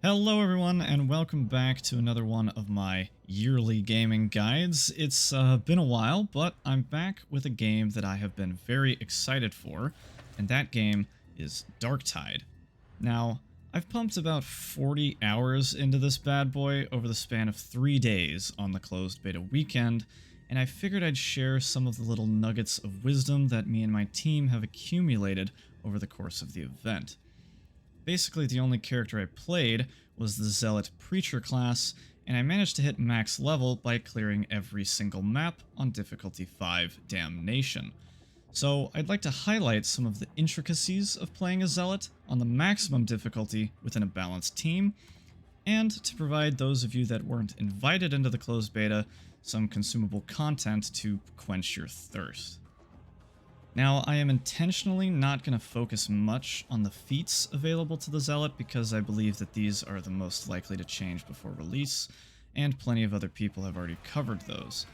Hello everyone, and welcome back to another one of my yearly gaming guides. It's been a while, but I'm back with a game that I have been very excited for, and that game is Darktide. Now, I've pumped about 40 hours into this bad boy over the span of 3 days on the closed beta weekend, and I figured I'd share some of the little nuggets of wisdom that me and my team have accumulated over the course of the event. Basically, the only character I played was the Zealot Preacher class, and I managed to hit max level by clearing every single map on difficulty 5 Damnation. So I'd like to highlight some of the intricacies of playing a Zealot on the maximum difficulty within a balanced team, and to provide those of you that weren't invited into the closed beta some consumable content to quench your thirst. Now, I am intentionally not going to focus much on the feats available to the Zealot because I believe that these are the most likely to change before release, and plenty of other people have already covered those.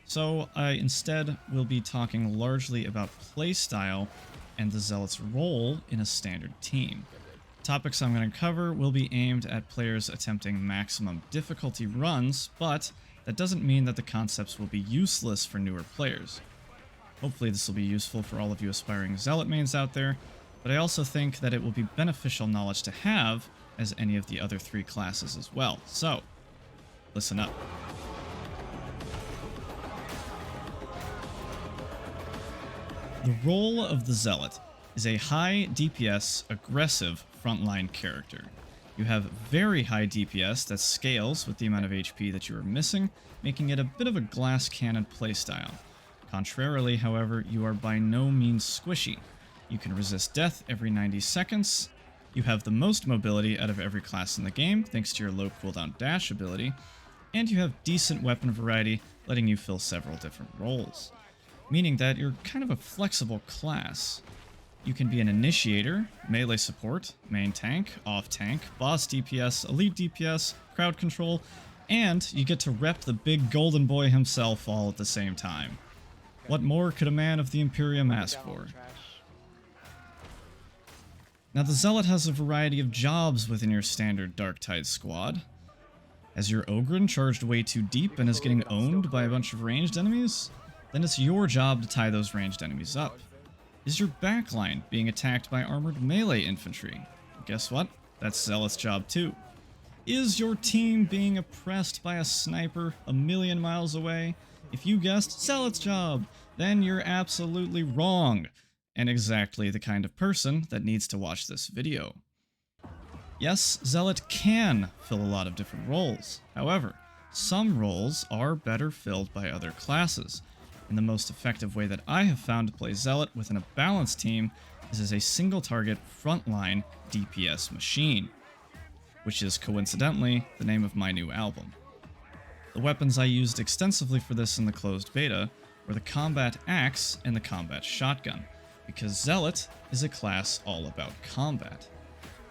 So I instead will be talking largely about playstyle and the Zealot's role in a standard team. Topics I'm going to cover will be aimed at players attempting maximum difficulty runs, but that doesn't mean that the concepts will be useless for newer players. Hopefully this will be useful for all of you aspiring Zealot mains out there, but I also think that it will be beneficial knowledge to have as any of the other 3 classes as well. So, listen up. The role of the Zealot is a high DPS, aggressive frontline character. You have very high DPS that scales with the amount of HP that you are missing, making it a bit of a glass cannon playstyle. Contrarily, however, you are by no means squishy. You can resist death every 90 seconds, you have the most mobility out of every class in the game thanks to your low cooldown dash ability, and you have decent weapon variety letting you fill several different roles. Meaning that you're kind of a flexible class. You can be an initiator, melee support, main tank, off tank, boss DPS, elite DPS, crowd control, and you get to rep the big golden boy himself all at the same time. What more could a man of the Imperium ask for? Now, the Zealot has a variety of jobs within your standard Darktide squad. Has your Ogryn charged way too deep and is getting owned by a bunch of ranged enemies? Then it's your job to tie those ranged enemies up. Is your backline being attacked by armored melee infantry? Guess what? That's Zealot's job too. Is your team being oppressed by a sniper a million miles away? If you guessed Zealot's job, then you're absolutely wrong, and exactly the kind of person that needs to watch this video. Yes, Zealot can fill a lot of different roles. However, some roles are better filled by other classes, and the most effective way that I have found to play Zealot within a balanced team is as a single target frontline DPS machine, which is coincidentally the name of my new album. The weapons I used extensively for this in the closed beta were the combat axe and the combat shotgun, because Zealot is a class all about combat.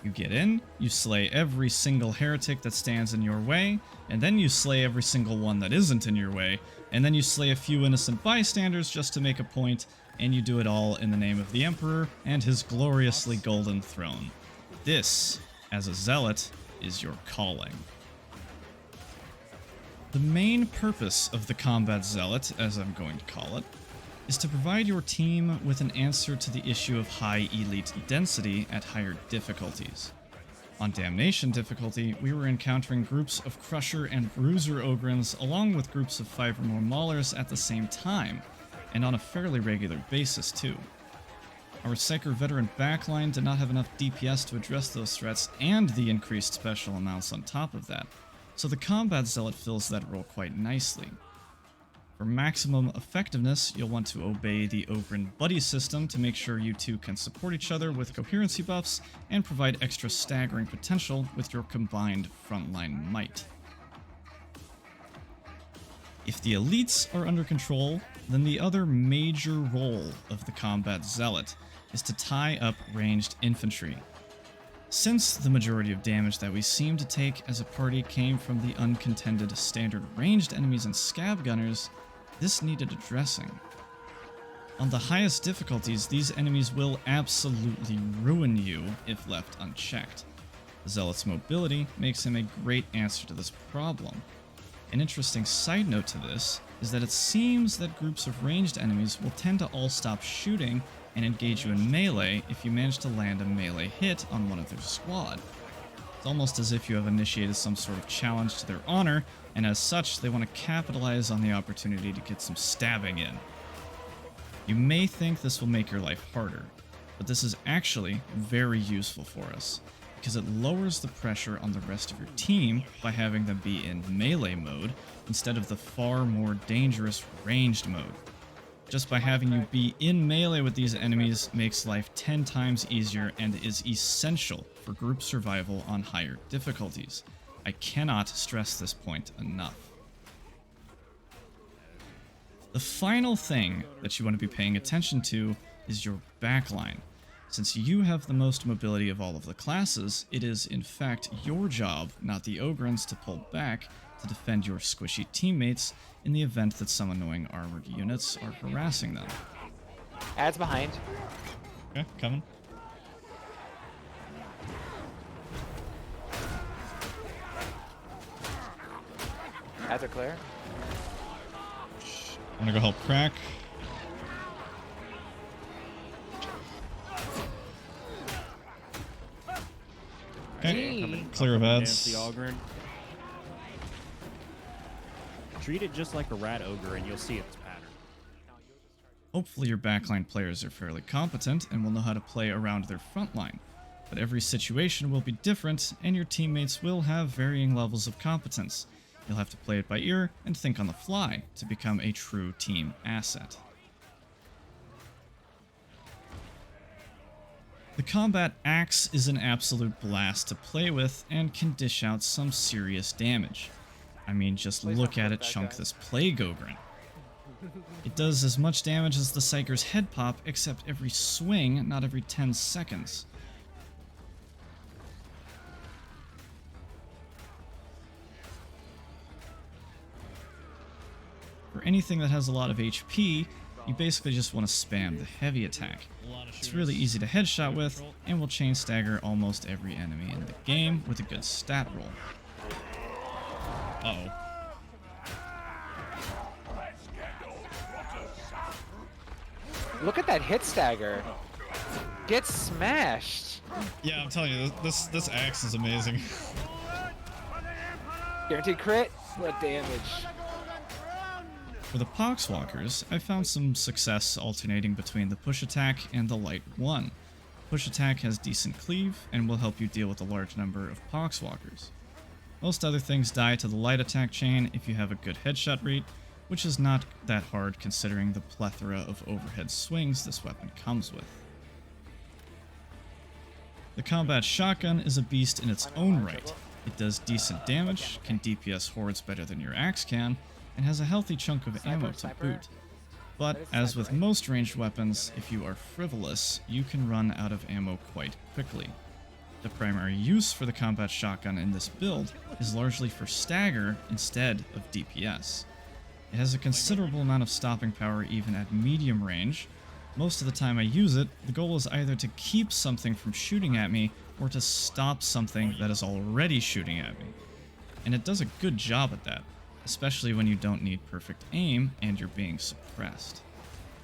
You get in, you slay every single heretic that stands in your way, and then you slay every single one that isn't in your way, and then you slay a few innocent bystanders just to make a point, and you do it all in the name of the Emperor and his gloriously golden throne. This, as a Zealot, is your calling. The main purpose of the Combat Zealot, as I'm going to call it, is to provide your team with an answer to the issue of high elite density at higher difficulties. On Damnation difficulty, we were encountering groups of Crusher and Bruiser Ogryns along with groups of 5 or more Maulers at the same time, and on a fairly regular basis too. Our Psyker Veteran backline did not have enough DPS to address those threats and the increased special amounts on top of that, so the Combat Zealot fills that role quite nicely. For maximum effectiveness, you'll want to obey the Ogryn buddy system to make sure you two can support each other with coherency buffs and provide extra staggering potential with your combined frontline might. If the elites are under control, then the other major role of the Combat Zealot is to tie up ranged infantry. Since the majority of damage that we seem to take as a party came from the uncontended standard ranged enemies and scab gunners, this needed addressing. On the highest difficulties, these enemies will absolutely ruin you if left unchecked. Zealot's mobility makes him a great answer to this problem. An interesting side note to this is that it seems that groups of ranged enemies will tend to all stop shooting and engage you in melee if you manage to land a melee hit on one of their squad. It's almost as if you have initiated some sort of challenge to their honor, and as such, they want to capitalize on the opportunity to get some stabbing in. You may think this will make your life harder, but this is actually very useful for us, because it lowers the pressure on the rest of your team by having them be in melee mode instead of the far more dangerous ranged mode. Just by having you be in melee with these enemies makes life 10 times easier and is essential for group survival on higher difficulties. I cannot stress this point enough. The final thing that you want to be paying attention to is your backline. Since you have the most mobility of all of the classes, it is in fact your job, not the Ogren's, to pull back to defend your squishy teammates in the event that some annoying armored units are harassing them. Ad's behind. Okay, coming. Ads are clear. I'm gonna go help Crack. Okay, clear of ads. The Ogren. Treat it just like a rat ogre and you'll see its pattern. Hopefully your backline players are fairly competent and will know how to play around their front line, but every situation will be different and your teammates will have varying levels of competence. You'll have to play it by ear and think on the fly to become a true team asset. The combat axe is an absolute blast to play with and can dish out some serious damage. I mean, just look at it chunk this Plague Ogren. It does as much damage as the Psyker's head pop, except every swing, not every 10 seconds. For anything that has a lot of HP, you basically just want to spam the heavy attack. It's really easy to headshot with, and will chain stagger almost every enemy in the game with a good stat roll. Uh-oh. Look at that hit stagger. Get smashed. Yeah, I'm telling you, this axe is amazing. Guaranteed crit. What damage? For the Poxwalkers, I found some success alternating between the push attack and the light one. Push attack has decent cleave and will help you deal with a large number of Poxwalkers. Most other things die to the light attack chain if you have a good headshot rate, which is not that hard considering the plethora of overhead swings this weapon comes with. The combat shotgun is a beast in its own right. It does decent damage, can DPS hordes better than your axe can, and has a healthy chunk of ammo to boot. But, as with most ranged weapons, if you are frivolous, you can run out of ammo quite quickly. The primary use for the combat shotgun in this build is largely for stagger instead of DPS. It has a considerable amount of stopping power even at medium range. Most of the time I use it, the goal is either to keep something from shooting at me or to stop something that is already shooting at me. And it does a good job at that, especially when you don't need perfect aim and you're being suppressed.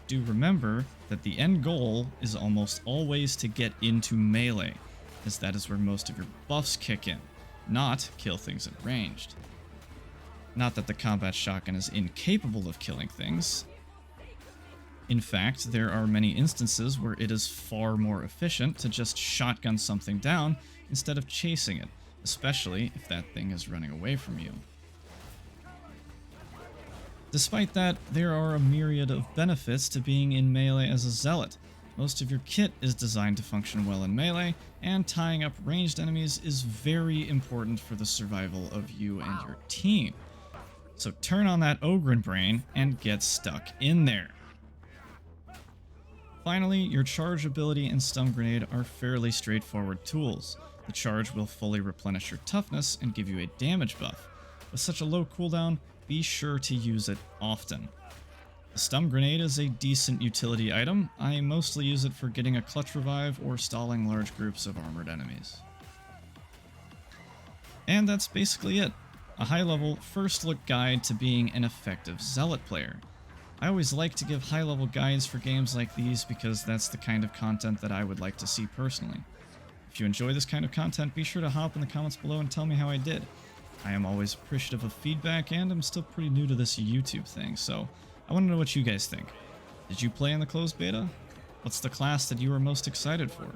Do remember that the end goal is almost always to get into melee, as that is where most of your buffs kick in, not kill things at ranged. Not that the combat shotgun is incapable of killing things. In fact, there are many instances where it is far more efficient to just shotgun something down instead of chasing it, especially if that thing is running away from you. Despite that, there are a myriad of benefits to being in melee as a Zealot. Most of your kit is designed to function well in melee, and tying up ranged enemies is very important for the survival of you and your team. So turn on that Ogren brain and get stuck in there. Finally, your charge ability and stun grenade are fairly straightforward tools. The charge will fully replenish your toughness and give you a damage buff. With such a low cooldown, be sure to use it often. The stun grenade is a decent utility item. I mostly use it for getting a clutch revive or stalling large groups of armored enemies. And that's basically it. A high-level first-look guide to being an effective Zealot player. I always like to give high-level guides for games like these because that's the kind of content that I would like to see personally. If you enjoy this kind of content, be sure to hop in the comments below and tell me how I did. I am always appreciative of feedback, and I'm still pretty new to this YouTube thing, so I want to know what you guys think. Did you play in the closed beta? What's the class that you are most excited for?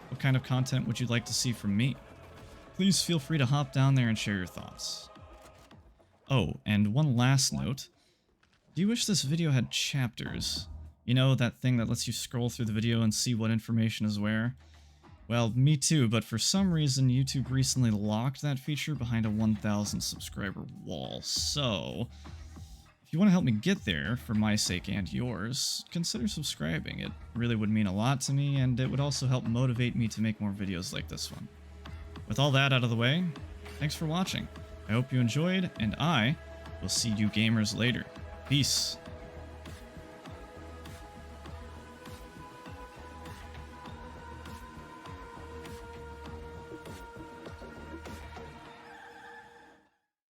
What kind of content would you like to see from me? Please feel free to hop down there and share your thoughts. Oh, and one last note. Do you wish this video had chapters? You know, that thing that lets you scroll through the video and see what information is where? Well, me too, but for some reason YouTube recently locked that feature behind a 1,000 subscriber wall, so if you want to help me get there, for my sake and yours, consider subscribing. It really would mean a lot to me, and it would also help motivate me to make more videos like this one. With all that out of the way, thanks for watching. I hope you enjoyed, and I will see you gamers later. Peace.